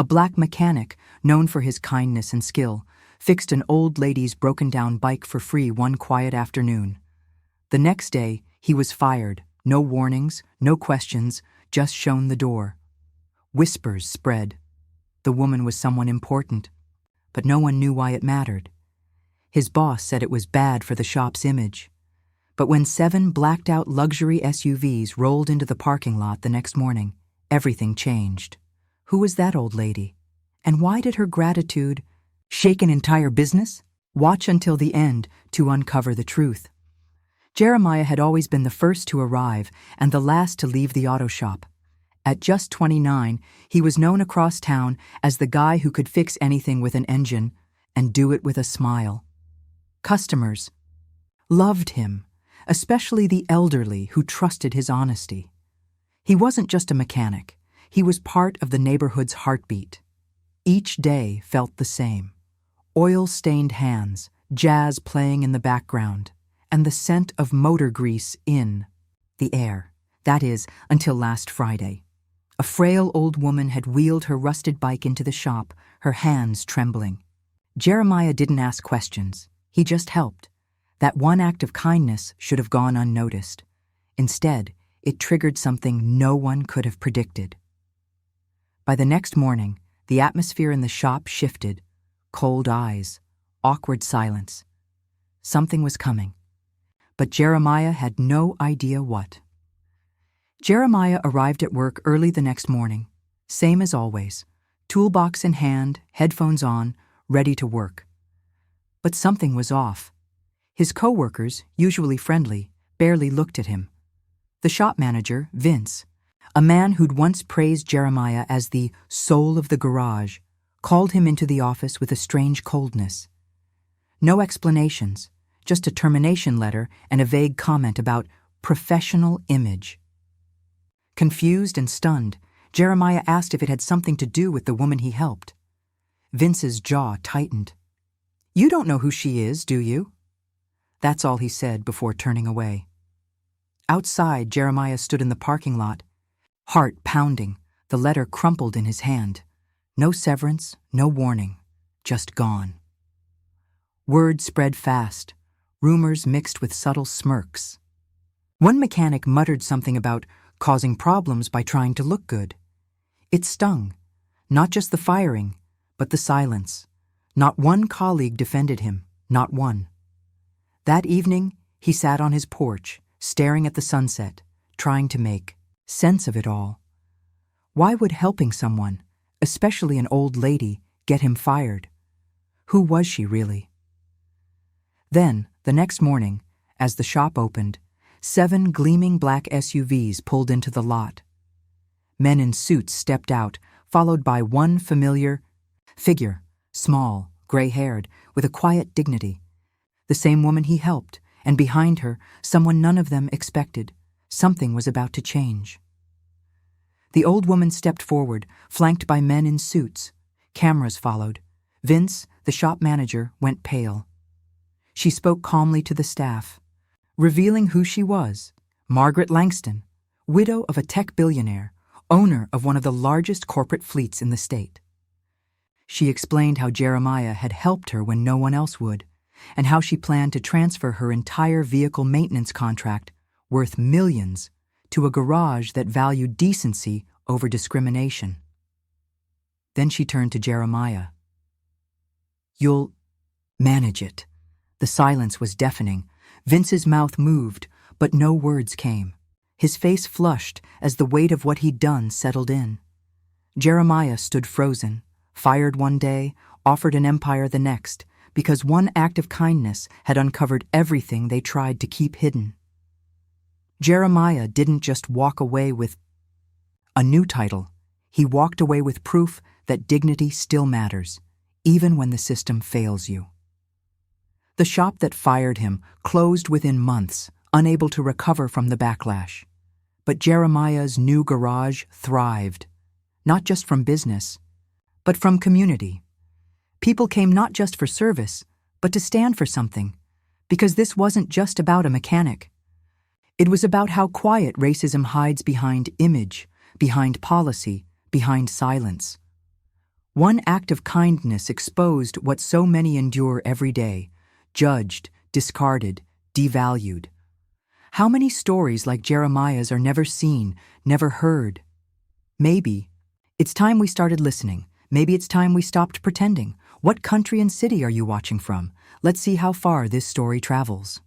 A black mechanic, known for his kindness and skill, fixed an old lady's broken-down bike for free one quiet afternoon. The next day, he was fired. No warnings, no questions, just shown the door. Whispers spread. The woman was someone important, but no one knew why it mattered. His boss said it was bad for the shop's image. But when 7 blacked-out luxury SUVs rolled into the parking lot the next morning, everything changed. Who was that old lady? And why did her gratitude shake an entire business? Watch until the end to uncover the truth. Jeremiah had always been the first to arrive and the last to leave the auto shop. At just 29, he was known across town as the guy who could fix anything with an engine and do it with a smile. Customers loved him, especially the elderly who trusted his honesty. He wasn't just a mechanic. He was part of the neighborhood's heartbeat. Each day felt the same. Oil-stained hands, jazz playing in the background, and the scent of motor grease in the air. That is, until last Friday. A frail old woman had wheeled her rusted bike into the shop, her hands trembling. Jeremiah didn't ask questions. He just helped. That one act of kindness should have gone unnoticed. Instead, it triggered something no one could have predicted. By the next morning, the atmosphere in the shop shifted. Cold eyes, awkward silence. Something was coming. But Jeremiah had no idea what. Jeremiah arrived at work early the next morning, same as always, toolbox in hand, headphones on, ready to work. But something was off. His co-workers, usually friendly, barely looked at him. The shop manager, Vince, a man who'd once praised Jeremiah as the soul of the garage, called him into the office with a strange coldness. No explanations, just a termination letter and a vague comment about professional image. Confused and stunned, Jeremiah asked if it had something to do with the woman he helped. Vince's jaw tightened. "You don't know who she is, do you?" That's all he said before turning away. Outside, Jeremiah stood in the parking lot, heart pounding, the letter crumpled in his hand. No severance, no warning, just gone. Word spread fast, rumors mixed with subtle smirks. One mechanic muttered something about causing problems by trying to look good. It stung, not just the firing, but the silence. Not one colleague defended him, not one. That evening, he sat on his porch, staring at the sunset, trying to make sense of it all. Why would helping someone, especially an old lady, get him fired? Who was she really? Then, the next morning, as the shop opened, 7 gleaming black SUVs pulled into the lot. Men in suits stepped out, followed by one familiar figure, small, gray-haired, with a quiet dignity. The same woman he helped, and behind her, someone none of them expected. Something was about to change. The old woman stepped forward, flanked by men in suits. Cameras followed. Vince, the shop manager, went pale. She spoke calmly to the staff, revealing who she was: Margaret Langston, widow of a tech billionaire, owner of one of the largest corporate fleets in the state. She explained how Jeremiah had helped her when no one else would, and how she planned to transfer her entire vehicle maintenance contract, worth millions, to a garage that valued decency over discrimination. Then she turned to Jeremiah. "You'll manage it." The silence was deafening. Vince's mouth moved, but no words came. His face flushed as the weight of what he'd done settled in. Jeremiah stood frozen, fired one day, offered an empire the next, because one act of kindness had uncovered everything they tried to keep hidden. Jeremiah didn't just walk away with a new title. He walked away with proof that dignity still matters, even when the system fails you. The shop that fired him closed within months, unable to recover from the backlash. But Jeremiah's new garage thrived, not just from business, but from community. People came not just for service, but to stand for something, because this wasn't just about a mechanic. It was about how quiet racism hides behind image, behind policy, behind silence. One act of kindness exposed what so many endure every day, judged, discarded, devalued. How many stories like Jeremiah's are never seen, never heard? Maybe it's time we started listening. Maybe it's time we stopped pretending. What country and city are you watching from? Let's see how far this story travels.